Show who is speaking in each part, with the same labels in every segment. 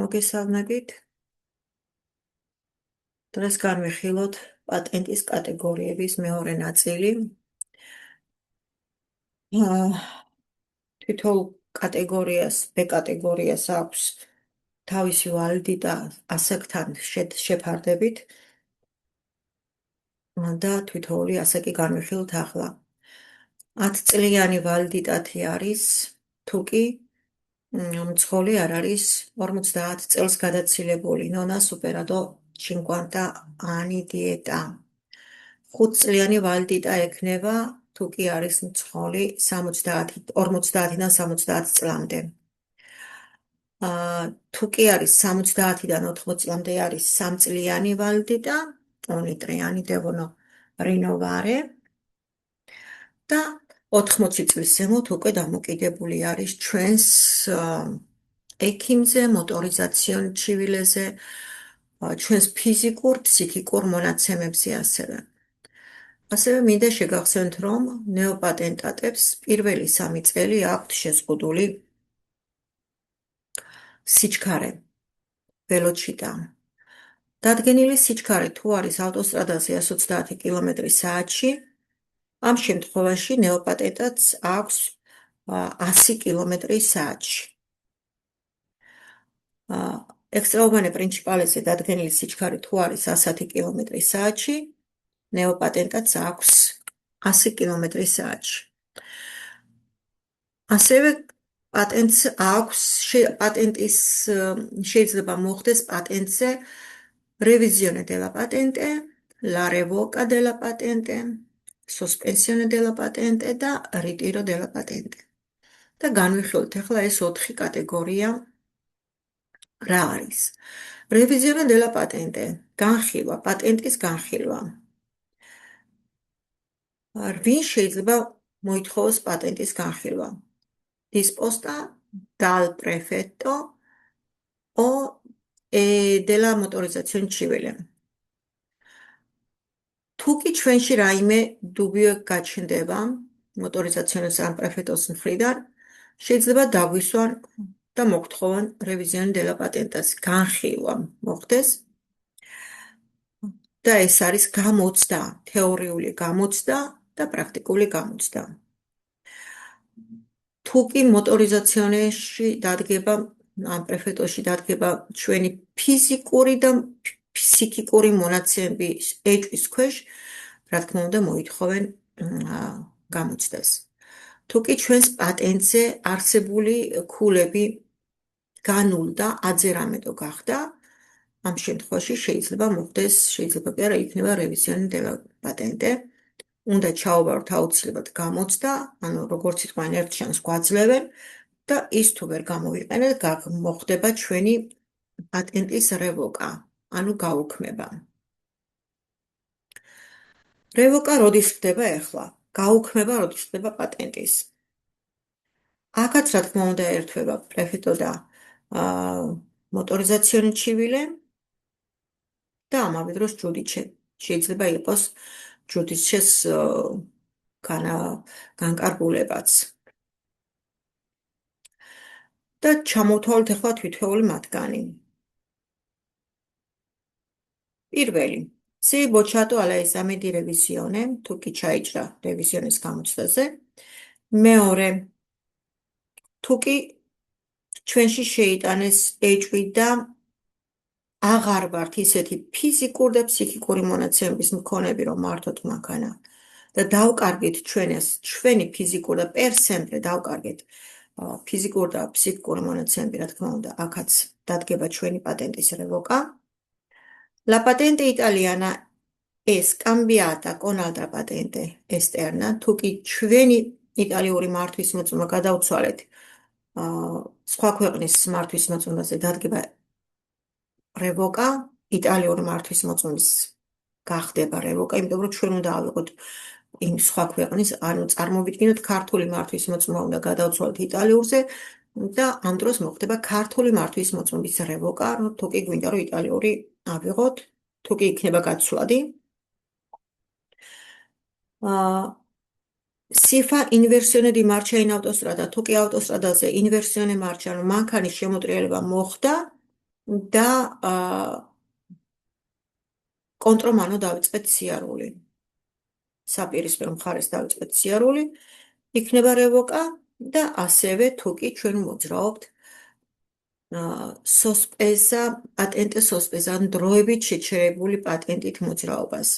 Speaker 1: მოგესალმებით. დღეს განვიხილოთ პატენტის კატეგორიების მეორე ნაწილი. თითოეულ კატეგორიას, B კატეგორიას აქვს თავისი ვალიდი და ასაკთან შეფარდებით და თითოეული ასაკი განვიხილოთ ახლა. 10 წლიანი ვალიდიტატი არის თუ კი მძღოლი არ არის 50 წელს გადაცილებული, non ha superato 50 anni di età. 5 წლიანი ვალიდიტა ექნება თუ კი არის მძღოლი 50-დან 70 წლამდე. თუ კი არის 70-დან 80 წლამდე არის 3 წლიანი ვალიდიტა, ogni 3 anni devono rinnovare და 80 წლის ზემოთ უკვე დამოკიდებული არის ჩვენს ექიმზე, მოტორიზაციონ ჩივილეზე, ჩვენს ფიზიკურ, ფსიქიკურ მონაცემებზე ასევე. ასევე მინდა შეგახსენოთ, რომ ნეოპატენტატებს პირველი 3 წელი აქვთ შეზღუდული სიჩქარე, ველოჩიტა. დადგენილი სიჩქარე თუ არის ავტოსტრადაზე 130 კმ/სთ, ამ შემთხვევაში ნეოპატენტატს აქვს 100 კმ/სთ. ექსტრაუმანე პრინჩიპალეზე დადგენილი სიჩქარე თუ არის 110 კმ/სთ, ნეოპატენტატს აქვს 100 კმ/სთ. ასევე პატენტს აქვს პატენტის შეიძლება მოხდეს პატენტზე revisione della patente, la revoca della patente, sospensione della patente და ritiro della patente. და განვიხილოთ ახლა ეს 4 კატეგორია რა არის. revisione della patente, განხილვა, პატენტის განხილვა. ვინ შეიძლება მოითხოვოს პატენტის განხილვა? Disposta dal prefetto o della motorizzazione civile. თუ კი ჩვენში რაიმე დუბიო გაჩნდება motorizzazione am prefettos მხრიდან, შეიძლება დაგვისვან და მოგთხოვან revisione della patente-ს განხილვა მოხდეს. და ეს არის გამოცდა, თეორიული გამოცდა და პრაქტიკული გამოცდა. თუ კი motorizzazione-ში დადგება, ამ პრეფექტოში დადგება ჩვენი ფიზიკური და ფსიქიკური მონაცემები ეჭვის ქვეშ, რა თქმა უნდა, მოითხოვენ გამოცდას. თუ კი ჩვენს პატენტზე არსებული ქულები განულდა, აძერამედო გახდა, ამ შემთხვევაში შეიძლება მოხდეს, შეიძლება კი არა, იქნება revisione della patente. უნდა ჩაოვაროთ აუცილებლად გამოცდა, ანუ როგორც იყვნენ ერთ შანს გვაძლევენ და ის თუ ვერ გამოვიყენეთ, მოხდება ჩვენი პატენტის რევოკა, ანუ გაუქმება. რევოკა როდის ხდება ახლა? გაუქმება როდის ხდება პატენტის? აქაც რა თქმა უნდა ერთვება პრეფეტო და motorizzazione civile და ამავე დროს ჯუდიჩე. შეიძლება იყოს ჯუდიჩეს განკარგულებაც. და ჩამოვთვალოთ ახლა თითოეული მათგანი. პირველი, se bocciato all'esame di revisione, თუ კი ჩაიჭრა რევიზიონის გამოცდაზე. მეორე, თუ კი ჩვენში შეიტანეს ეჭვი და აღარ ვართ ისეთი ფიზიკური და ფსიქიკური მონაცემების მქონები, რომ მართოთ მანქანა და დავკარგეთ ჩვენი ფიზიკური და პერსემპლე დავკარგეთ ფიზიკური და ფსიქიკური მონაცემები, რა თქმა უნდა, აქაც დადგება ჩვენი პატენტის რევოკა. La patente italiana è scambiata con altra patente esterna, თუ კი ჩვენი იტალიური მართვის მოწმობა გადავცვალეთ სხვა ქვეყნის მართვის მოწმობაზე დადგება რევოკა, იტალიური მართვის მოწმობის გახდება რევოკა, იმიტომ რომ ჩვენ უნდა ავიღოთ იმ სხვა ქვეყნის, ანუ წარმოვიდგინოთ ქართული მართვის მოწმობა უნდა გადავცვალოთ იტალიურზე და ამ დროს მოხდება ქართული მართვის მოწმობის რევოკა, თუ კი გვინდა რომ იტალიური ავიღოთ, თუ კი იქნება გაცვლადი. Si fa inversione di marcia in autostrada, თუ კი ავტოსტრადაზე inversione marcia, ანუ მანქანის შემოტრიალება მოხდა, და კონტრომანო დავიწყეთ სიარული. საპირისპირო მხარეს დავიწყეთ სიარული, იქნება რევოკა და ასევე თუკი ჩვენ მოძრაობთ სოსპეზა, პატენტე სოსპეზა, ან დროებით შეჩერებული პატენტით მოძრაობას.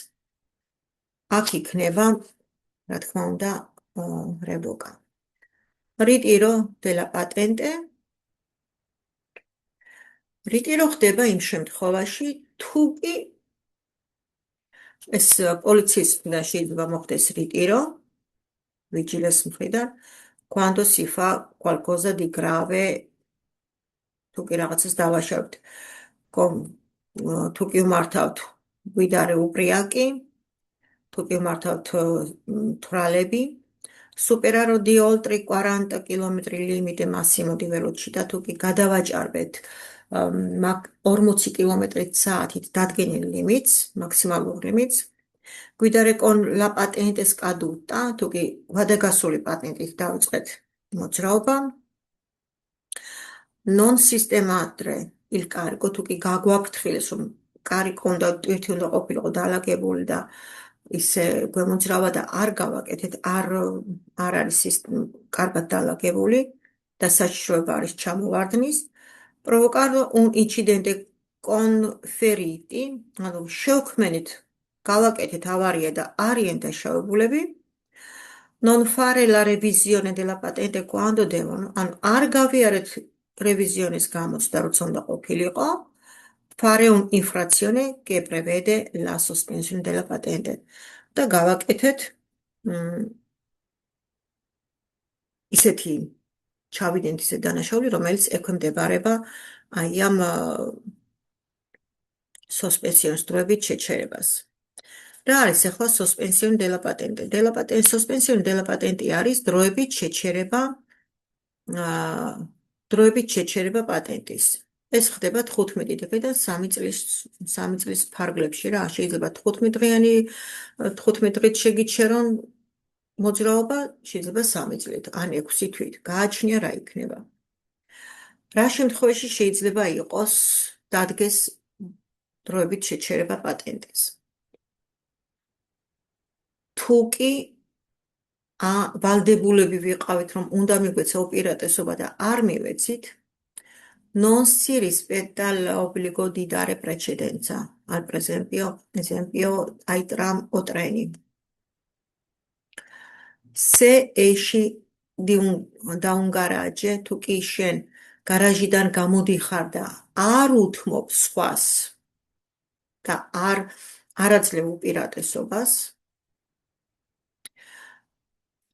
Speaker 1: აქ იქნება, რა თქმა უნდა, რევოკა. Ritiro della patente. Ritiro ხდება იმ შემთხვევაში, თუ კი ეს პოლიციის მხრიდან შეიძლება მოხდეს ritiro, vigilance მხრიდან, quando si fa qualcosa di grave, თუ კი რაღაცას დავაშავებთ, თუ კი უმართავთ გვიდარე უპრიაკი, თუ კი უმართავთ თვრალები, superare di oltre 40 km limite massimo di velocità, თუ კი გადავაჭარბეთ 40 კმ/სთ დადგენილ ლიმიტს, მაქსიმალურ ლიმიტს, guidare con la patente scaduta, თუ კი ვადაგასული პატენტით დავიწყეთ მოძრაობა, non sistemare il carico, თუ კი გაგვაფრთხილეს, რომ კარი კონდა ერთი უნდა ყოფილიყო დალაგებული და ისე გვემოძრავა და არ გავაკეთეთ, არ არის კარგად დალაგებული და საჭიროება არის ჩამოვარდნის, provocare un incidente conferiti, ანუ შევქმენით, გავაკეთეთ ავარია და არიან დაშავებულები, non fare la revisione della patente quando devono, ანუ არ გავიარეთ რევიზიონის გამოცდა, როცა უნდა ყოფილიყო, fare un'infrazione che prevede la sospensione della patente. და გავაკეთეთ ისეთი ჩავიდენთ ისე დანაშაული, რომელიც ექვემდებარება აი ამ სოსპენსიონის დროებით შეჩერებას. რა არის ახლა sospensione della patente? Sospensione della patente არის დროებით შეჩერება პატენტის. ეს ხდება 15 დღიდან 3 წლის ფარგლებში რა, შეიძლება 15 დღით შეგიჩერონ მოძრაობა, შეიძლება 3 წლით, ან 6 თვით. გააჩნია რა იქნება. რა შემთხვევაში შეიძლება იყოს დადგეს დროებით შეჩერება პატენტის. თუ კი ვალდებულები ვიყავით, რომ უნდა მიგვეცა უპირატესობა და არ მივეცით, non si rispetta l'obbligo di dare precedenza, ad esempio ai tram o treni. Se esci da un garage, თუ კი შენ გარაჟიდან გამოდიხარ და არ უთმობ სხვას და არ აძლევ უპირატესობას,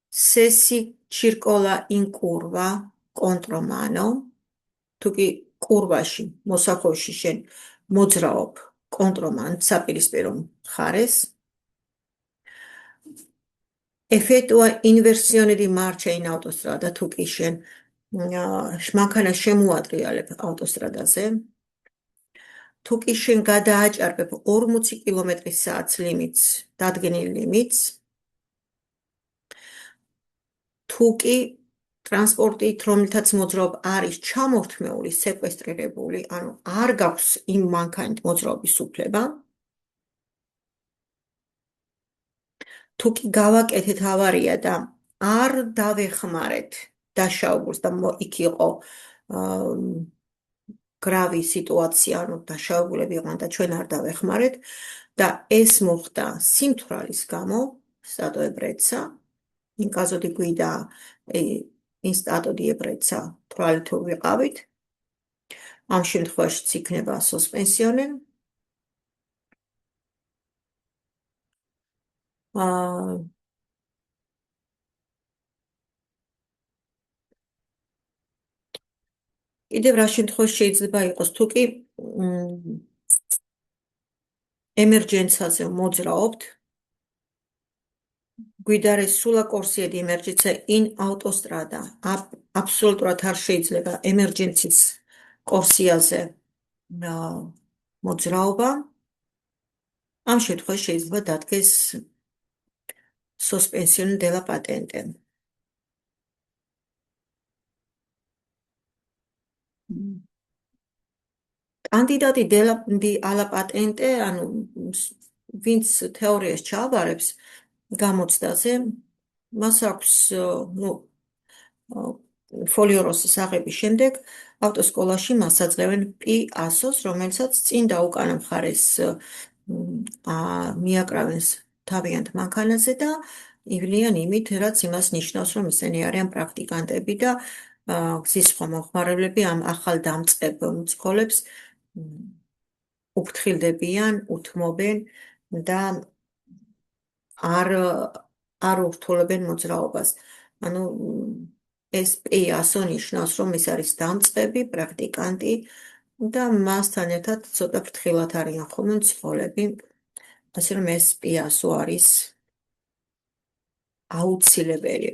Speaker 1: se si circola in curva contro mano, თუ კი კურვაში, მოსახვევში შენ მოძრაობ კონტრომან საპირისპირო მხარეს, effettua inversione di marcia in autostrada, თუ კი შენ მანქანა შემოატრიალებ ავტოსტრადაზე, თუ კი შენ გადააჭარბებ 40 კმ/სთ ლიმიტს, დადგენილ ლიმიტს, თუ კი ტრანსპორტით, რომელთაც მოძრაობ არის ჩამორთმეული, სეკვესტრირებული, ანუ არ გაქვს იმ მანქანით მოძრაობის უფლება, თუ კი გავაკეთეთ ავარია და არ დავეხმარეთ დაშავებულს და იქ იყო გრავი სიტუაცია, ანუ დაშავებულები იყვნენ და ჩვენ არ დავეხმარეთ და ეს მოხდა სიმთვრალის გამო, stato ebbrezza, in caso di guida in stato di ebbrezza, თვრალი თუ ვიყავით, ამ შემთხვევაშიც იქნება sospensione. კიდევ რა შემთხვევაში შეიძლება იყოს, თუ კი ემერჯენციაზე მოძრაობთ, guidare sulla corsia di emergenza in autostrada, აბსოლუტურად არ შეიძლება ემერჯენციის კორსიაზე მოძრაობა, ამ შემთხვევაში შეიძლება დადგეს sospensione della patente. კანდიდატი დი ალა პატენტე, ანუ ვინც თეორიას ჩააბარებს გამოცდაზე, მას აქვს, ნუ, ფოლიოროსის აღების შემდეგ ავტოსკოლაში მასაძლევენ პი-100-ს, რომელსაც წინ და უკანა მხარეს მიაკრავენ თავიანთ მანქანაზე და ივლიან იმით, რაც იმას ნიშნავს, რომ ისინი არიან პრაქტიკანტები და გზის სხვა მომხმარებლები ამ ახალ დამწყებ მძღოლებს უფრთხილდებიან, უთმობენ და არ არ ურთულებენ მოძრაობას. ანუ ეს პი-100 ნიშნავს, რომ ის არის დამწყები, პრაქტიკანტი და მასთან ერთად ცოტა ფრთხილად არიან ხოლმე მძღოლები. ასე რომ ეს პი-100 არის აუცილებელი.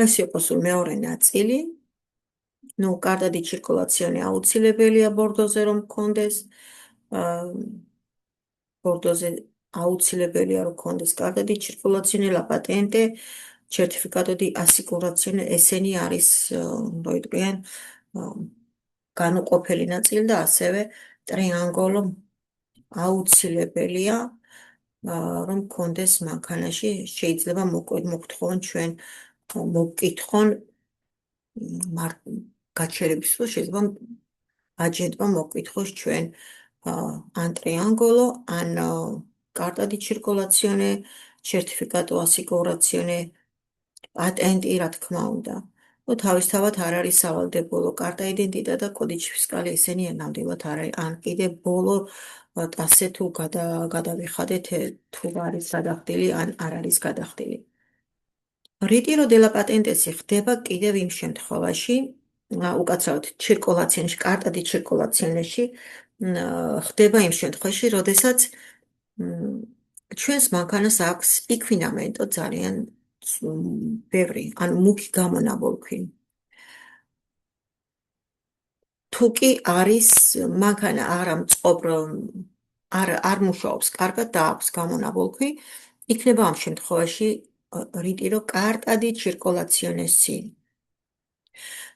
Speaker 1: ეს იყო სულ მეორე ნაწილი. ნუ კარტადი ციρკულაციონი აუცილებელია ბორდოზე რომ გქონდეს. ბორდოზე აუცილებელია რომ გქონდეს კარტადი ცირკულაციონი, ლა პატენტე, certificato di assicurazione, ესენი არის, რო იტყვიან, განუყოფელი ნაწილი და ასევე ტრიანგოლო აუცილებელია, რომ გქონდეს მანქანაში, შეიძლება მოგთხოვონ ჩვენ, მოგკითხონ გაჩერების დროს შეიძლება აჯენტმა მოგკითხოს ჩვენ ან ტრიანგოლო, ან carta di circolazione, certificato assicurazione, პატენტი, რა თქმა უნდა. ნუ თავისთავად არ არის სავალდებულო კარტა იდენტიტეტა და კოდიჩი ფისკალი, ესენი ნამდვილად არ არის. ან კიდე ბოლო ტასე თუ გადავიხადეთ, თუ არის გადახდილი, ან არ არის გადახდილი. რიტირო დე ლა პატენტესი ხდება კიდევ იმ შემთხვევაში, უკაცრავად ცირკულაციაში, კარტადი ცირკულაციაში ხდება იმ შემთხვევაში, როდესაც ჩვენს მანქანას აქვს იქვინამენტო ძალიან ბევრი, ანუ მუქი გამონაბოლქვი. თუ კი არის მანქანა არ მუშაობს კარგად და აქვს გამონაბოლქვი, იქნება ამ შემთხვევაში რიტირო კარტა დი ცირკულაციონესი.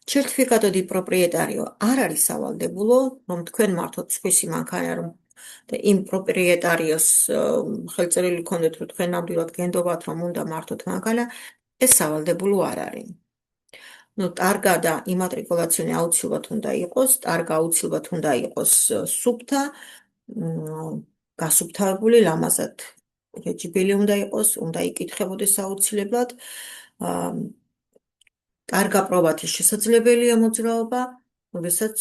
Speaker 1: certificato di proprietario არ არის სავალდებულო, რომ თქვენ მართოთ სხვისი მანქანა, რომ და იმ პროპრიეტარიოს ხელწერილი გქონდეთ, რომ თქვენ ნამდვილად გენდობათ, რომ უნდა მართოთ მანქანა, ეს სავალდებულო არ არის. ნუ ტარგა და იმატრიკულაციონი აუცილებლად უნდა იყოს, ტარგა აუცილებლად უნდა იყოს სუფთა, გასუფთავებული, ლამაზად რეჯიბელი უნდა იყოს, უნდა იკითხებოდეს აუცილებლად. ტარგა პროვათი შესაძლებელია მოძრაობა, როდესაც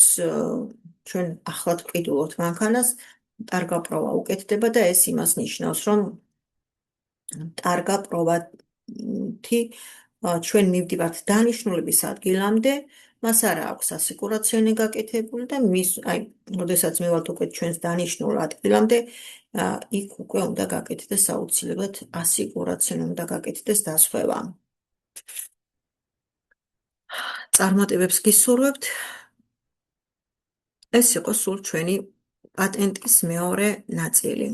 Speaker 1: ჩვენ ახლად ვყიდულობთ მანქანას, ტარგა პროვა უკეთდება და ეს იმას ნიშნავს, რომ ტარგა პროვათი ჩვენ მივდივართ დანიშნულების ადგილამდე, მას არ აქვს ასიკურაციონი გაკეთებული და როდესაც მივალთ უკვე ჩვენს დანიშნულ ადგილამდე, იქ უკვე უნდა გაკეთდეს აუცილებლად ასიკურაციონი, უნდა გაკეთდეს დასხვევა. წარმატებებს გისურვებთ. ეს იყო სულ ჩვენი პატენტის მეორე ნაწილი.